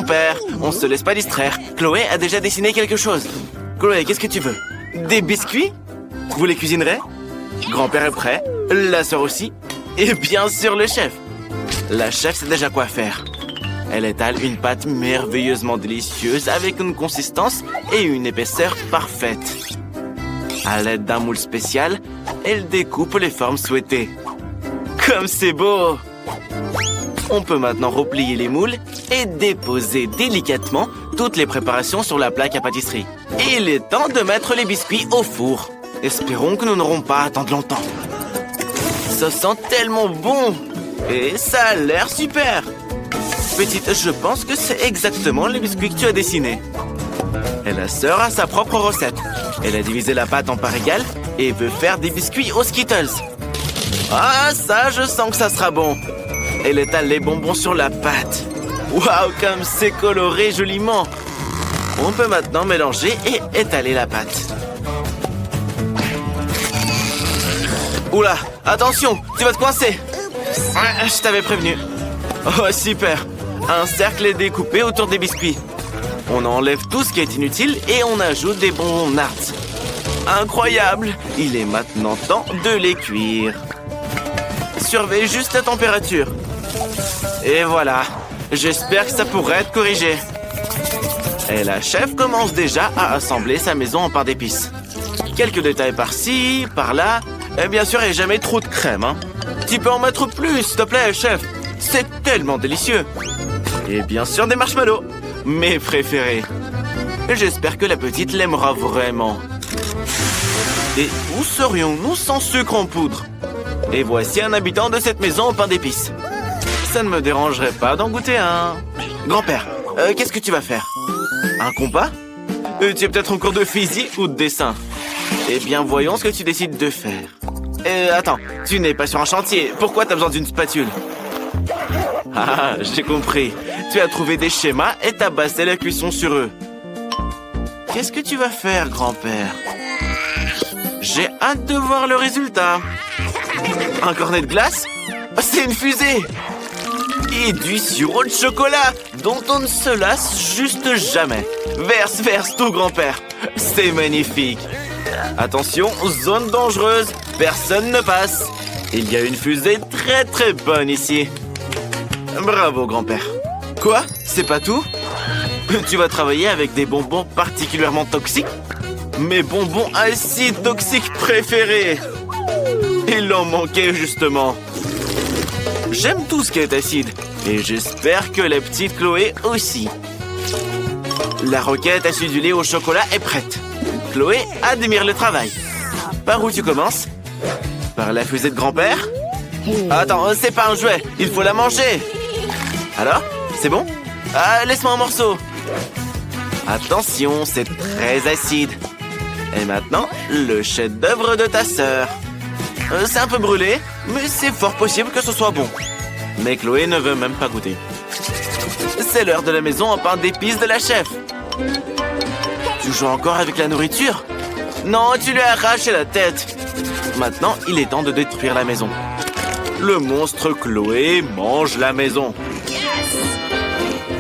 père. On se laisse pas distraire. Chloé a déjà dessiné quelque chose. Chloé, qu'est-ce que tu veux? Des biscuits? Vous les cuisinerez? Grand-père est prêt. La sœur aussi. Et bien sûr le chef. La chef sait déjà quoi faire. Elle étale une pâte merveilleusement délicieuse avec une consistance et une épaisseur parfaite. À l'aide d'un moule spécial, elle découpe les formes souhaitées. Comme c'est beau! On peut maintenant replier les moules et déposer délicatement toutes les préparations sur la plaque à pâtisserie. Et il est temps de mettre les biscuits au four. Espérons que nous n'aurons pas à attendre longtemps. Ça sent tellement bon! Et ça a l'air super! Petite, je pense que c'est exactement les biscuits que tu as dessinés. Et la sœur a sa propre recette. Elle a divisé la pâte en parts égales et veut faire des biscuits aux Skittles. Ah, ça, je sens que ça sera bon. Elle étale les bonbons sur la pâte. Waouh, comme c'est coloré joliment. On peut maintenant mélanger et étaler la pâte. Oula, attention, tu vas te coincer. Ouais, je t'avais prévenu. Oh, super. Un cercle est découpé autour des biscuits. On enlève tout ce qui est inutile et on ajoute des bonbons Nards. Incroyable! Il est maintenant temps de les cuire. Surveille juste la température. Et voilà. J'espère que ça pourrait être corrigé. Et la chef commence déjà à assembler sa maison en pain d'épices. Quelques détails par-ci, par-là. Et bien sûr, il n'y a jamais trop de crème, hein. Tu peux en mettre plus, s'il te plaît, chef. C'est tellement délicieux. Et bien sûr, des marshmallows. Mes préférés. J'espère que la petite l'aimera vraiment. Et où serions-nous sans sucre en poudre? Et voici un habitant de cette maison au pain d'épices. Ça ne me dérangerait pas d'en goûter un. Grand-père, qu'est-ce que tu vas faire? Un compas? Tu es peut-être en cours de physique ou de dessin? Eh bien, voyons ce que tu décides de faire. Attends, tu n'es pas sur un chantier. Pourquoi t'as besoin d'une spatule? Ah, j'ai compris. Tu as trouvé des schémas et t'as basé la cuisson sur eux. Qu'est-ce que tu vas faire, grand-père? J'ai hâte de voir le résultat. Un cornet de glace? C'est une fusée! Et du sirop de chocolat dont on ne se lasse juste jamais. Verse, verse tout, grand-père. C'est magnifique. Attention, zone dangereuse. Personne ne passe. Il y a une fusée très très bonne ici. Bravo, grand-père. Quoi? C'est pas tout? Tu vas travailler avec des bonbons particulièrement toxiques? Mes bonbons acides toxiques préférés. Il en manquait justement. J'aime tout ce qui est acide. Et j'espère que la petite Chloé aussi. La roquette acidulée au chocolat est prête. Chloé admire le travail. Par où tu commences? Par la fusée de grand-père? Attends, c'est pas un jouet. Il faut la manger. Alors? C'est bon? Ah, laisse-moi un morceau. Attention, c'est très acide. Et maintenant, le chef-d'œuvre de ta sœur. C'est un peu brûlé, mais c'est fort possible que ce soit bon. Mais Chloé ne veut même pas goûter. C'est l'heure de la maison en pain d'épices de la chef. Tu joues encore avec la nourriture? Non, tu lui as arraché la tête. Maintenant, il est temps de détruire la maison. Le monstre Chloé mange la maison.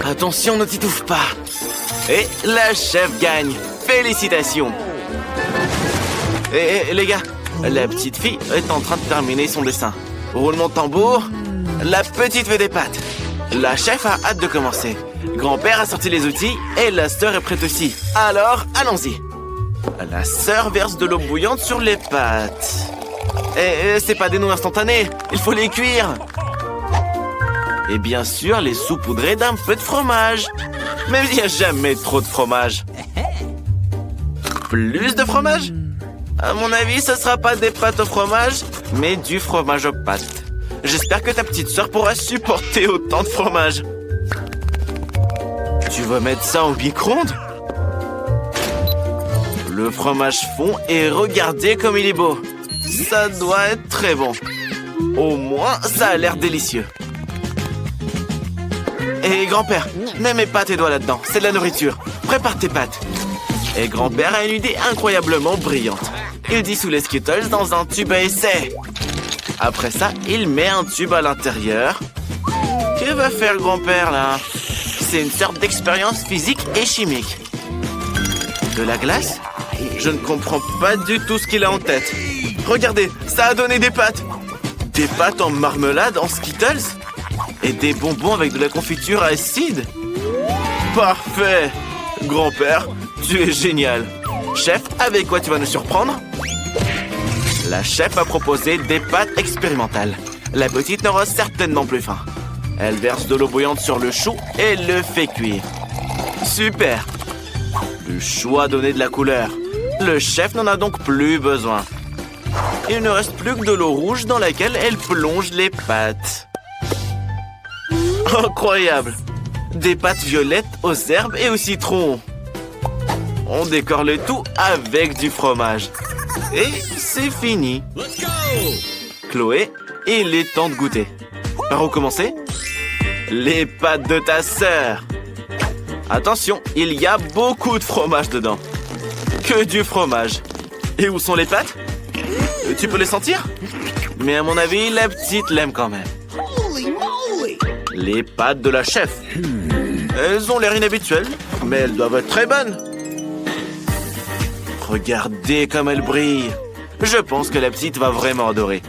Attention, ne t'étouffe pas. Et la chef gagne. Félicitations. Et les gars, la petite fille est en train de terminer son dessin. Roulement de tambour. La petite fait des pâtes. La chef a hâte de commencer. Grand-père a sorti les outils et la sœur est prête aussi. Alors, allons-y. La sœur verse de l'eau bouillante sur les pâtes. Et c'est pas des nouilles instantanées. Il faut les cuire. Et bien sûr, les saupoudrer d'un peu de fromage. Mais il n'y a jamais trop de fromage. Plus de fromage? À mon avis, ce sera pas des pâtes au fromage, mais du fromage aux pâtes. J'espère que ta petite sœur pourra supporter autant de fromage. Tu vas mettre ça au micro-ondes? Le fromage fond et regardez comme il est beau. Ça doit être très bon. Au moins, ça a l'air délicieux. Et grand-père, ne mets pas tes doigts là-dedans, c'est de la nourriture. Prépare tes pâtes. Et grand-père a une idée incroyablement brillante. Il dissout les Skittles dans un tube à essai. Après ça, il met un tube à l'intérieur. Que va faire grand-père là? c'est une sorte d'expérience physique et chimique. De la glace? Je ne comprends pas du tout ce qu'il a en tête. Regardez, ça a donné des pâtes. Des pâtes en marmelade, en Skittles? Et des bonbons avec de la confiture acide? Parfait! Grand-père, tu es génial. Chef, avec quoi tu vas nous surprendre? La chef a proposé des pâtes expérimentales. La petite n'aura certainement plus faim. Elle verse de l'eau bouillante sur le chou et le fait cuire. Super! Le chou a donné de la couleur. Le chef n'en a donc plus besoin. Il ne reste plus que de l'eau rouge dans laquelle elle plonge les pâtes. Incroyable! Des pâtes violettes aux herbes et au citron. On décore le tout avec du fromage. Et c'est fini. Chloé, il est temps de goûter. Par où commencer? Les pâtes de ta sœur. Attention, il y a beaucoup de fromage dedans. Que du fromage. Et où sont les pâtes? Tu peux les sentir? Mais à mon avis, la petite l'aime quand même. Les pâtes de la chef. Elles ont l'air inhabituelles, mais elles doivent être très bonnes. Regardez comme elles brillent. Je pense que la petite va vraiment adorer.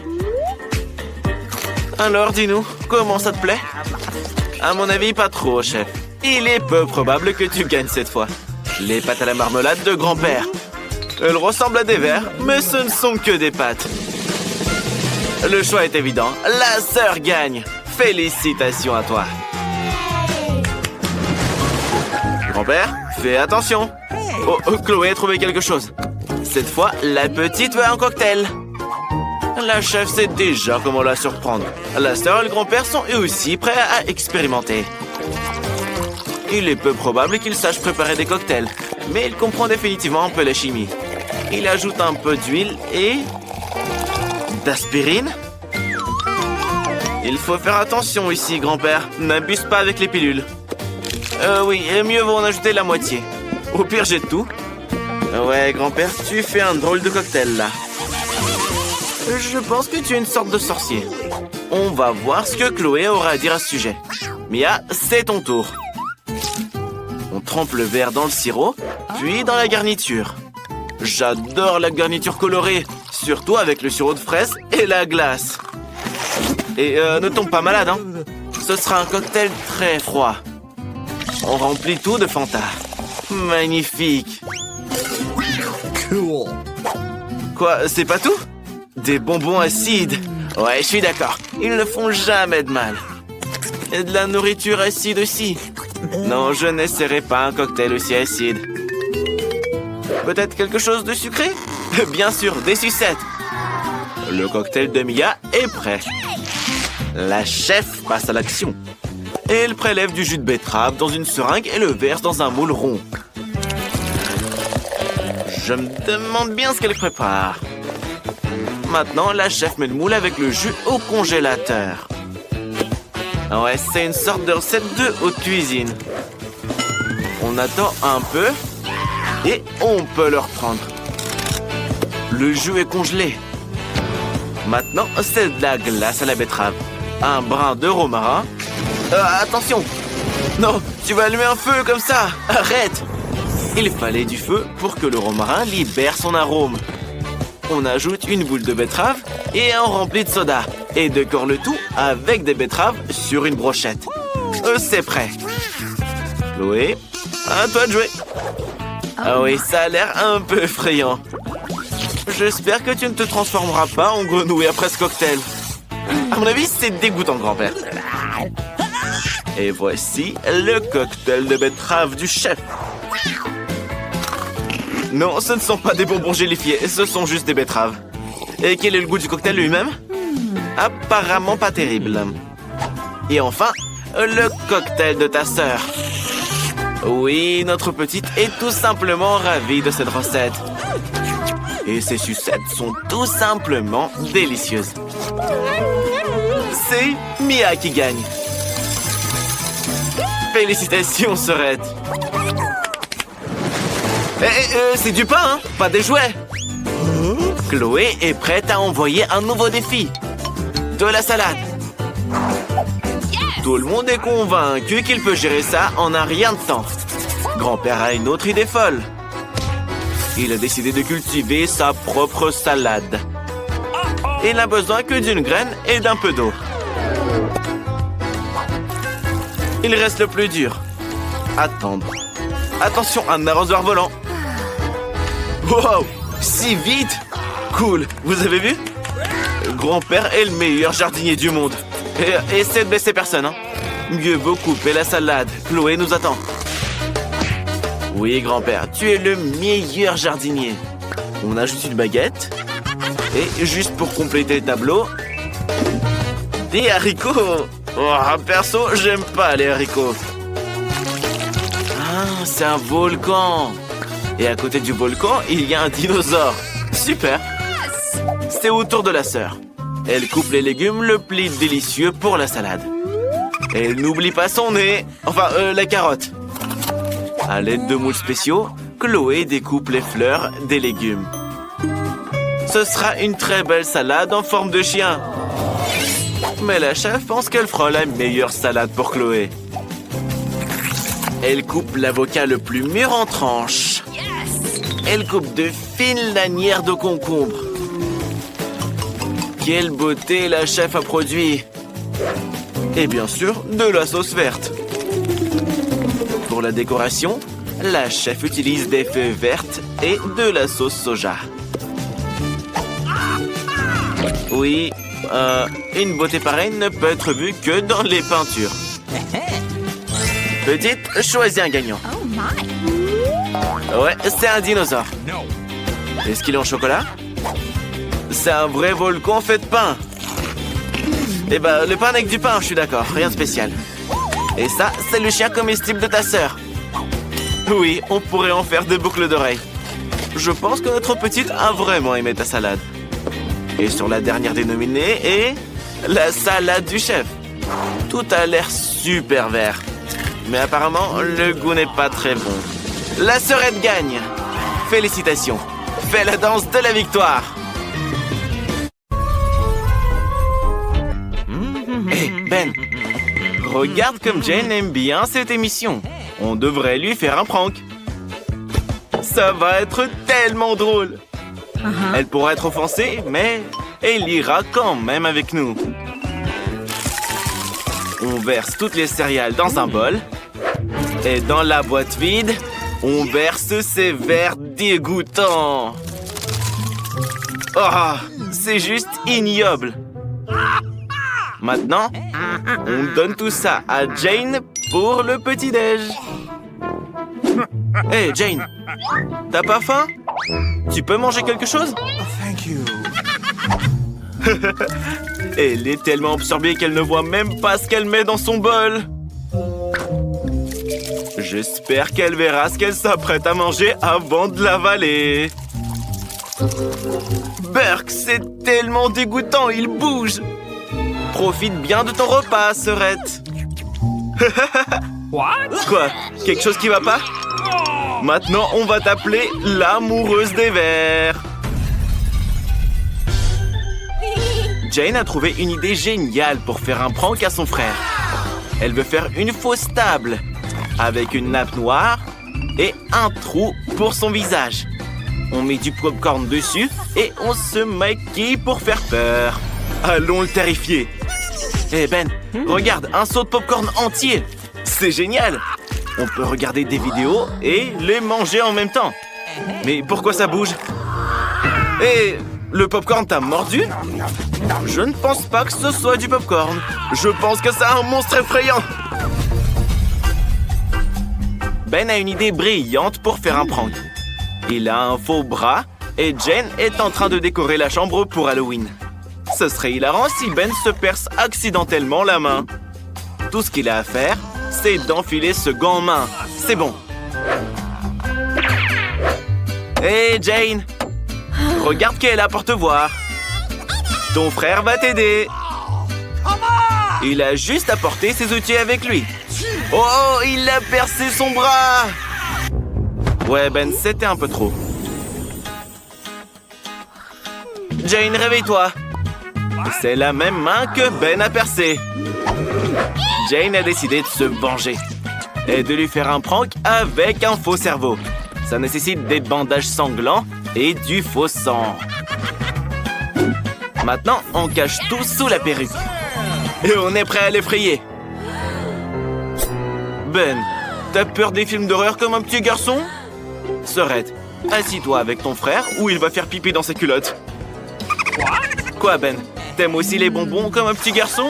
Alors, dis-nous, comment ça te plaît? À mon avis, pas trop, chef. Il est peu probable que tu gagnes cette fois. Les pâtes à la marmelade de grand-père. Elles ressemblent à des vers, mais ce ne sont que des pâtes. Le choix est évident. La sœur gagne. Félicitations à toi. Grand-père, fais attention. Oh, Chloé a trouvé quelque chose. Cette fois, la petite veut un cocktail. La chef sait déjà comment la surprendre. La sœur et le grand-père sont eux aussi prêts à expérimenter. Il est peu probable qu'il sache préparer des cocktails, mais il comprend définitivement un peu la chimie. Il ajoute un peu d'huile et... d'aspirine? Il faut faire attention ici, grand-père. N'abuse pas avec les pilules. Oui, mieux vaut en ajouter la moitié. Au pire, jette tout. Ouais, grand-père, tu fais un drôle de cocktail, là. Je pense que tu es une sorte de sorcier. On va voir ce que Chloé aura à dire à ce sujet. Mia, c'est ton tour. On trempe le verre dans le sirop, puis dans la garniture. J'adore la garniture colorée, surtout avec le sirop de fraise et la glace. Et ne tombe pas malade, hein. Ce sera un cocktail très froid. On remplit tout de Fanta. Magnifique. Cool. Quoi, c'est pas tout? Des bonbons acides. Ouais, je suis d'accord. Ils ne font jamais de mal. Et de la nourriture acide aussi. Non, je n'essaierai pas un cocktail aussi acide. Peut-être quelque chose de sucré? Bien sûr, des sucettes. Le cocktail de Mia est prêt. La chef passe à l'action. Elle prélève du jus de betterave dans une seringue et le verse dans un moule rond. Je me demande bien ce qu'elle prépare. Maintenant, la chef met le moule avec le jus au congélateur. Ouais, c'est une sorte de recette de haute cuisine. On attend un peu et on peut le reprendre. Le jus est congelé. Maintenant, c'est de la glace à la betterave. Un brin de romarin. Attention! Non, tu vas allumer un feu comme ça! Arrête! Il fallait du feu pour que le romarin libère son arôme. On ajoute une boule de betterave et un rempli de soda. Et décore le tout avec des betteraves sur une brochette. C'est prêt. Chloé, à toi de jouer. Ah oui, ça a l'air un peu effrayant. J'espère que tu ne te transformeras pas en grenouille après ce cocktail. À mon avis, c'est dégoûtant, grand-père. Et voici le cocktail de betterave du chef. Non, ce ne sont pas des bonbons gélifiés, ce sont juste des betteraves. Et quel est le goût du cocktail lui-même? Apparemment pas terrible. Et enfin, le cocktail de ta sœur. Oui, notre petite est tout simplement ravie de cette recette. Et ces sucettes sont tout simplement délicieuses. C'est Mia qui gagne. Félicitations, sœurette. C'est du pain, hein? Pas des jouets. Chloé est prête à envoyer un nouveau défi. De la salade. Tout le monde est convaincu qu'il peut gérer ça en un rien de temps. Grand-père a une autre idée folle. Il a décidé de cultiver sa propre salade. Il n'a besoin que d'une graine et d'un peu d'eau. Il reste le plus dur. Attendre. Attention, un arrosoir volant. Wow, si vite! Cool, vous avez vu? Grand-père est le meilleur jardinier du monde. Et essaie de blesser personne, hein. Mieux vaut couper la salade. Chloé nous attend. Oui, grand-père, tu es le meilleur jardinier. On ajoute une baguette. Et juste pour compléter le tableau, des haricots. Oh, perso, j'aime pas les haricots. Ah, c'est un volcan. Et à côté du volcan, il y a un dinosaure. Super. C'est au tour de la sœur. Elle coupe les légumes le plus délicieux pour la salade. Elle n'oublie pas son nez. Enfin, la carotte. À l'aide de moules spéciaux, Chloé découpe les fleurs des légumes. Ce sera une très belle salade en forme de chien. Mais la chef pense qu'elle fera la meilleure salade pour Chloé. Elle coupe l'avocat le plus mûr en tranches. Elle coupe de fines lanières de concombre. Quelle beauté la chef a produit! Et bien sûr, de la sauce verte. Pour la décoration, la chef utilise des feuilles vertes et de la sauce soja. Oui, une beauté pareille ne peut être vue que dans les peintures. Petite, choisis un gagnant. Ouais, c'est un dinosaure. Est-ce qu'il est en chocolat? C'est un vrai volcan fait de pain. Eh ben, le pain avec du pain, je suis d'accord, rien de spécial. Et ça, c'est le chien comestible de ta sœur. Oui, on pourrait en faire des boucles d'oreilles. Je pense que notre petite a vraiment aimé ta salade. Et sur la dernière dénominée est la salade du chef. Tout a l'air super vert. Mais apparemment, le goût n'est pas très bon. La sœurette gagne. Félicitations. Fais la danse de la victoire. Hé, Ben. Regarde comme Jane aime bien cette émission. On devrait lui faire un prank. Ça va être tellement drôle. Elle pourra être offensée, mais elle ira quand même avec nous. On verse toutes les céréales dans un bol. Et dans la boîte vide, on verse ces verres dégoûtants. Oh, c'est juste ignoble. Maintenant, on donne tout ça à Jane pour le petit-déj. Hé, Jane, t'as pas faim? Tu peux manger quelque chose? Thank you. Elle est tellement absorbée qu'elle ne voit même pas ce qu'elle met dans son bol. J'espère qu'elle verra ce qu'elle s'apprête à manger avant de l'avaler. Burk, c'est tellement dégoûtant, il bouge. Profite bien de ton repas, sœurette. Quoi? Quelque chose qui va pas? Maintenant, on va t'appeler l'amoureuse des vers. Jane a trouvé une idée géniale pour faire un prank à son frère. Elle veut faire une fausse table avec une nappe noire et un trou pour son visage. On met du popcorn dessus et on se maquille pour faire peur. Allons le terrifier. Eh Ben, regarde, un seau de popcorn entier. C'est génial. On peut regarder des vidéos et les manger en même temps. Mais pourquoi ça bouge? Et le popcorn t'a mordu? Je ne pense pas que ce soit du popcorn. Je pense que c'est un monstre effrayant. Ben a une idée brillante pour faire un prank. Il a un faux bras et Jane est en train de décorer la chambre pour Halloween. Ce serait hilarant si Ben se perce accidentellement la main. Tout ce qu'il a à faire, c'est d'enfiler ce gant en main. C'est bon. Hé, Jane! Regarde qui est là pour te voir. Ton frère va t'aider. Il a juste à porter ses outils avec lui. Oh, il a percé son bras! Ouais, Ben, c'était un peu trop. Jane, réveille-toi. C'est la même main que Ben a percée. Jane a décidé de se venger et de lui faire un prank avec un faux cerveau. Ça nécessite des bandages sanglants et du faux sang. Maintenant, on cache tout sous la perruque. Et on est prêt à l'effrayer. Ben, t'as peur des films d'horreur comme un petit garçon? Sorette, assis-toi avec ton frère ou il va faire pipi dans sa culotte. Quoi, Ben? T'aimes aussi les bonbons comme un petit garçon?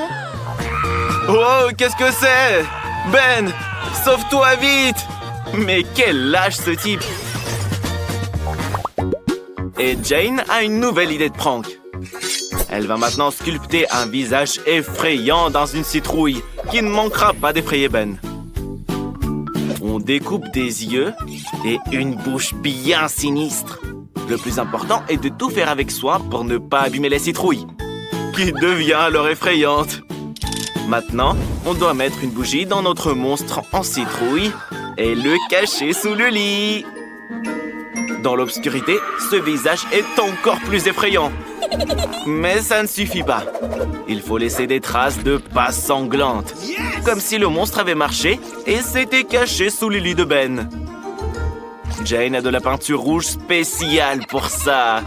Oh, qu'est-ce que c'est? Ben, sauve-toi vite! Mais quel lâche ce type! Et Jane a une nouvelle idée de prank. Elle va maintenant sculpter un visage effrayant dans une citrouille qui ne manquera pas d'effrayer Ben. On découpe des yeux et une bouche bien sinistre. Le plus important est de tout faire avec soin pour ne pas abîmer la citrouille, qui devient alors effrayante. Maintenant, on doit mettre une bougie dans notre monstre en citrouille et le cacher sous le lit. Dans l'obscurité, ce visage est encore plus effrayant. Mais ça ne suffit pas. Il faut laisser des traces de pas sanglantes, comme si le monstre avait marché et s'était caché sous le lit de Ben. Jane a de la peinture rouge spéciale pour ça.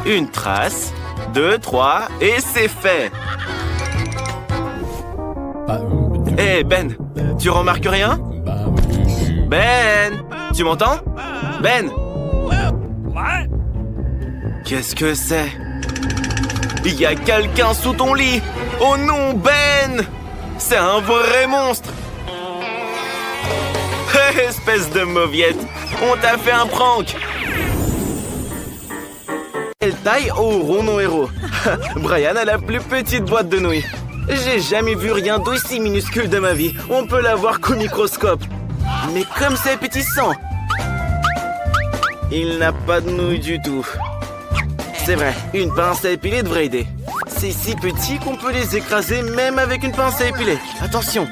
Une trace, 2, 3, et c'est fait. Hé, Ben, tu remarques rien? Ben, tu m'entends? Ben! Qu'est-ce que c'est? Il y a quelqu'un sous ton lit! Oh non, Ben! C'est un vrai monstre! Hé, espèce de mauviette! On t'a fait un prank! Quelle taille auront nos héros? Brian a la plus petite boîte de nouilles. J'ai jamais vu rien d'aussi minuscule de ma vie. On peut la voir qu'au microscope. Mais comme c'est appétissant! Il n'a pas de nouilles du tout. C'est vrai, une pince à épiler devrait aider. C'est si petit qu'on peut les écraser même avec une pince à épiler. Attention!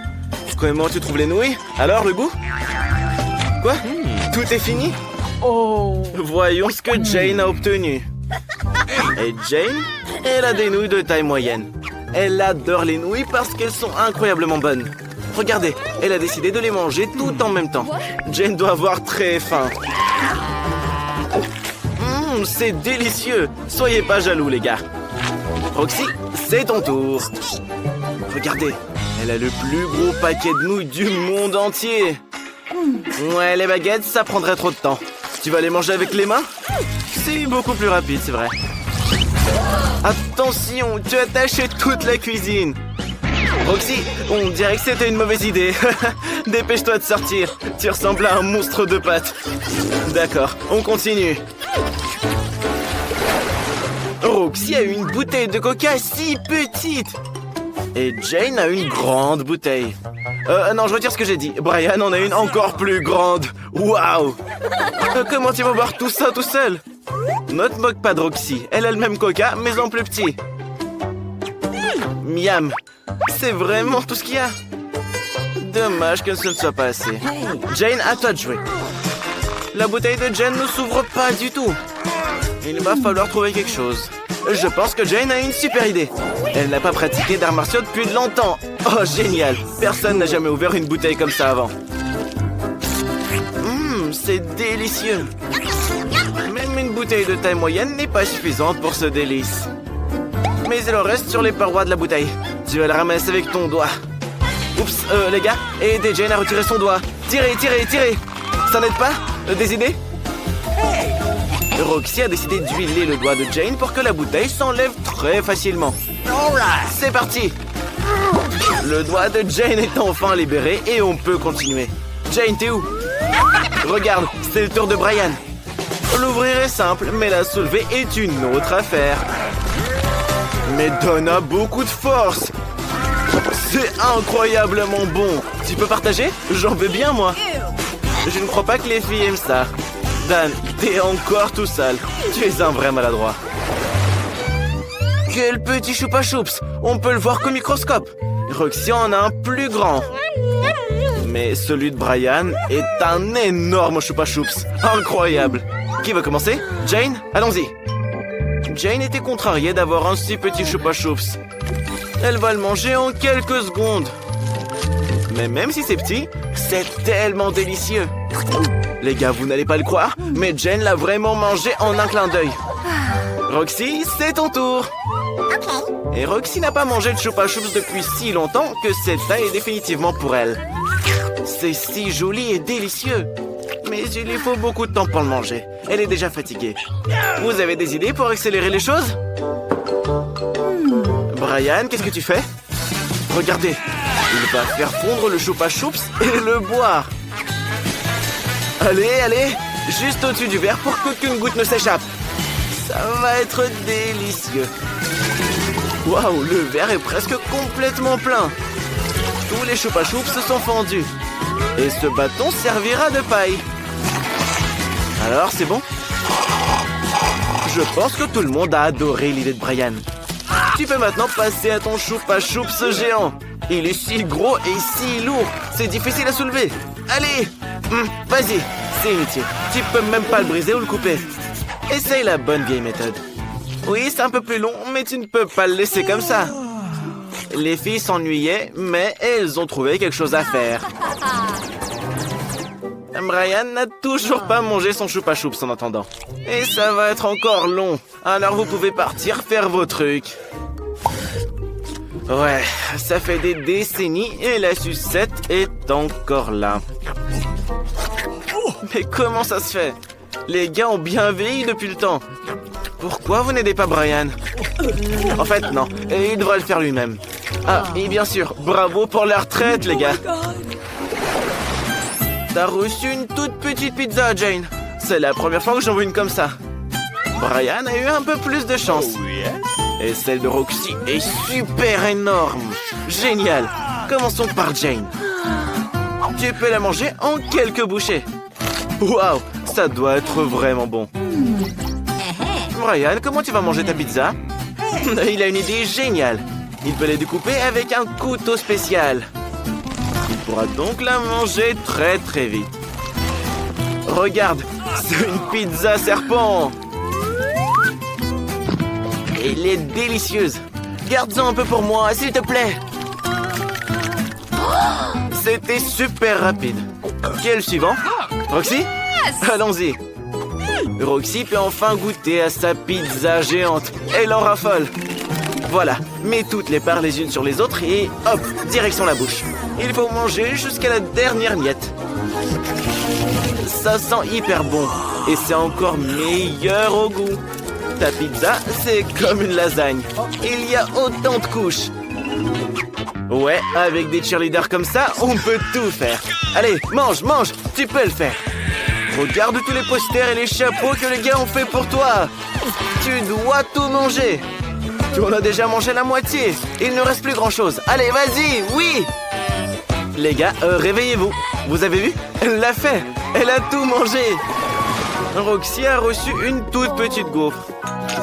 Comment tu trouves les nouilles? Alors, le goût? Quoi? Tout est fini? Oh! Voyons ce que Jane a obtenu. Et Jane, elle a des nouilles de taille moyenne. Elle adore les nouilles parce qu'elles sont incroyablement bonnes. Regardez, elle a décidé de les manger tout en même temps. Jane doit avoir très faim. C'est délicieux. Soyez pas jaloux, les gars. Roxy, c'est ton tour. Regardez, elle a le plus gros paquet de nouilles du monde entier. Ouais, les baguettes, ça prendrait trop de temps. Tu vas les manger avec les mains? C'est beaucoup plus rapide, c'est vrai. Attention, tu as taché toute la cuisine. Roxy, on dirait que c'était une mauvaise idée. Dépêche-toi de sortir. Tu ressembles à un monstre de pâtes. D'accord, on continue. Roxy a une bouteille de coca si petite. Et Jane a une grande bouteille. Non, je retire ce que j'ai dit. Brian en a une encore plus grande. Waouh! Comment tu vas boire tout ça tout seul? Ne te moque pas de Roxy. Elle a le même coca, mais en plus petit. Miam! C'est vraiment tout ce qu'il y a. Dommage que ce ne soit pas assez. Jane, à toi de jouer. La bouteille de Jane ne s'ouvre pas du tout. Il va falloir trouver quelque chose. Je pense que Jane a une super idée. Elle n'a pas pratiqué d'arts martiaux depuis longtemps. Oh, génial! Personne n'a jamais ouvert une bouteille comme ça avant. C'est délicieux. Même une bouteille de taille moyenne n'est pas suffisante pour ce délice. Mais il en reste sur les parois de la bouteille. Tu vas la ramasser avec ton doigt. Oups, les gars, aidez Jane à retirer son doigt. Tirez, tirez, tirez. Ça n'aide pas? Des idées? Roxy a décidé d'huiler le doigt de Jane pour que la bouteille s'enlève très facilement. C'est parti! Le doigt de Jane est enfin libéré et on peut continuer. Jane, t'es où? Regarde, c'est le tour de Brian. L'ouvrir est simple, mais la soulever est une autre affaire. Mais Don a beaucoup de force. C'est incroyablement bon. Tu peux partager? J'en veux bien, moi. Je ne crois pas que les filles aiment ça. Dan, t'es encore tout sale. Tu es un vrai maladroit. Quel petit choupa choups. On peut le voir qu'au microscope. Roxy en a un plus grand. Mais celui de Brian est un énorme choupa choups. Incroyable. Qui veut commencer? Jane, allons-y. Jane était contrariée d'avoir un si petit choupa choups. Elle va le manger en quelques secondes. Mais même si c'est petit, c'est tellement délicieux. Les gars, vous n'allez pas le croire, mais Jane l'a vraiment mangé en un clin d'œil. Roxy, c'est ton tour. Et Roxy n'a pas mangé de Chupa Chups depuis si longtemps que celle-là est définitivement pour elle. C'est si joli et délicieux. Mais il lui faut beaucoup de temps pour le manger. Elle est déjà fatiguée. Vous avez des idées pour accélérer les choses? Brian, qu'est-ce que tu fais? Regardez, il va faire fondre le Chupa Chups et le boire. Allez, allez, juste au-dessus du verre pour qu'aucune goutte ne s'échappe. Ça va être délicieux. Waouh, le verre est presque complètement plein. Tous les Chupa Chups se sont fendus. Et ce bâton servira de paille. Alors, c'est bon? Je pense que tout le monde a adoré l'idée de Brian. Tu peux maintenant passer à ton Chupa Chups géant. Il est si gros et si lourd. C'est difficile à soulever. Allez, vas-y. C'est inutile. Tu peux même pas le briser ou le couper. Essaye la bonne vieille méthode. Oui, c'est un peu plus long, mais tu ne peux pas le laisser comme ça. Les filles s'ennuyaient, mais elles ont trouvé quelque chose à faire. Brian n'a toujours pas mangé son Chupa Chups en attendant. Et ça va être encore long. Alors vous pouvez partir faire vos trucs. Ouais, ça fait des décennies et la sucette est encore là. Mais comment ça se fait? Les gars ont bien vieilli depuis le temps. Pourquoi vous n'aidez pas Brian? En fait, non. Il devrait le faire lui-même. Ah, et bien sûr, bravo pour la retraite, les gars. T'as reçu une toute petite pizza, Jane. C'est la première fois que j'en vois une comme ça. Brian a eu un peu plus de chance. Et celle de Roxy est super énorme. Génial. Commençons par Jane. Tu peux la manger en quelques bouchées. Waouh, ça doit être vraiment bon. Brian, comment tu vas manger ta pizza? Il a une idée géniale. Il peut les découper avec un couteau spécial. Il pourra donc la manger très très vite. Regarde, c'est une pizza serpent. Elle est délicieuse. Garde-en un peu pour moi, s'il te plaît. C'était super rapide. Qui est le suivant? Roxy? Allons-y. Roxy peut enfin goûter à sa pizza géante. Elle en raffole. Voilà, mets toutes les parts les unes sur les autres et hop, direction la bouche. Il faut manger jusqu'à la dernière miette. Ça sent hyper bon et c'est encore meilleur au goût. Ta pizza, c'est comme une lasagne. Il y a autant de couches. Ouais, avec des cheerleaders comme ça, on peut tout faire. Allez, mange, mange, tu peux le faire. Regarde tous les posters et les chapeaux que les gars ont fait pour toi. Tu dois tout manger. Tu en as déjà mangé la moitié. Il ne reste plus grand-chose. Allez, vas-y, oui. Les gars, réveillez-vous. Vous avez vu? Elle l'a fait. Elle a tout mangé. Roxy a reçu une toute petite gaufre.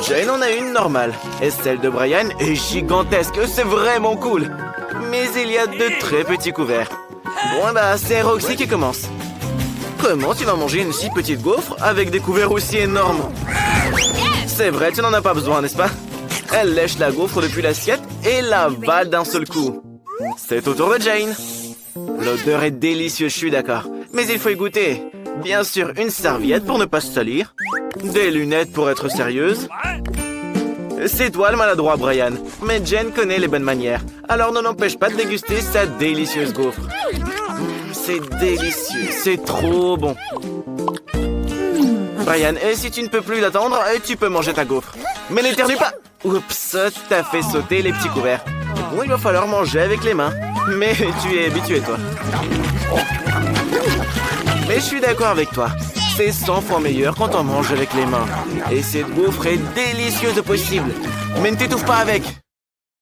Jane en a une normale. Et celle de Brian est gigantesque. C'est vraiment cool. Mais il y a de très petits couverts. Bon, bah, c'est Roxy qui commence. Comment tu vas manger une si petite gaufre avec des couverts aussi énormes? C'est vrai, tu n'en as pas besoin, n'est-ce pas? Elle lèche la gaufre depuis l'assiette et l'avale d'un seul coup. C'est au tour de Jane. L'odeur est délicieuse, je suis d'accord. Mais il faut y goûter. Bien sûr, une serviette pour ne pas se salir. Des lunettes pour être sérieuse. C'est toi le maladroit, Brian. Mais Jane connaît les bonnes manières. Alors ne l'empêche pas de déguster sa délicieuse gaufre. C'est délicieux, c'est trop bon. Brian, si tu ne peux plus l'attendre, tu peux manger ta gaufre. Mais n'éternue pas. Oups, t'as fait sauter les petits couverts. Bon, il va falloir manger avec les mains. Mais tu es habitué, toi. Mais je suis d'accord avec toi. C'est 100 fois meilleur quand on mange avec les mains. Et cette gaufre est délicieuse au possible. Mais ne t'étouffe pas avec.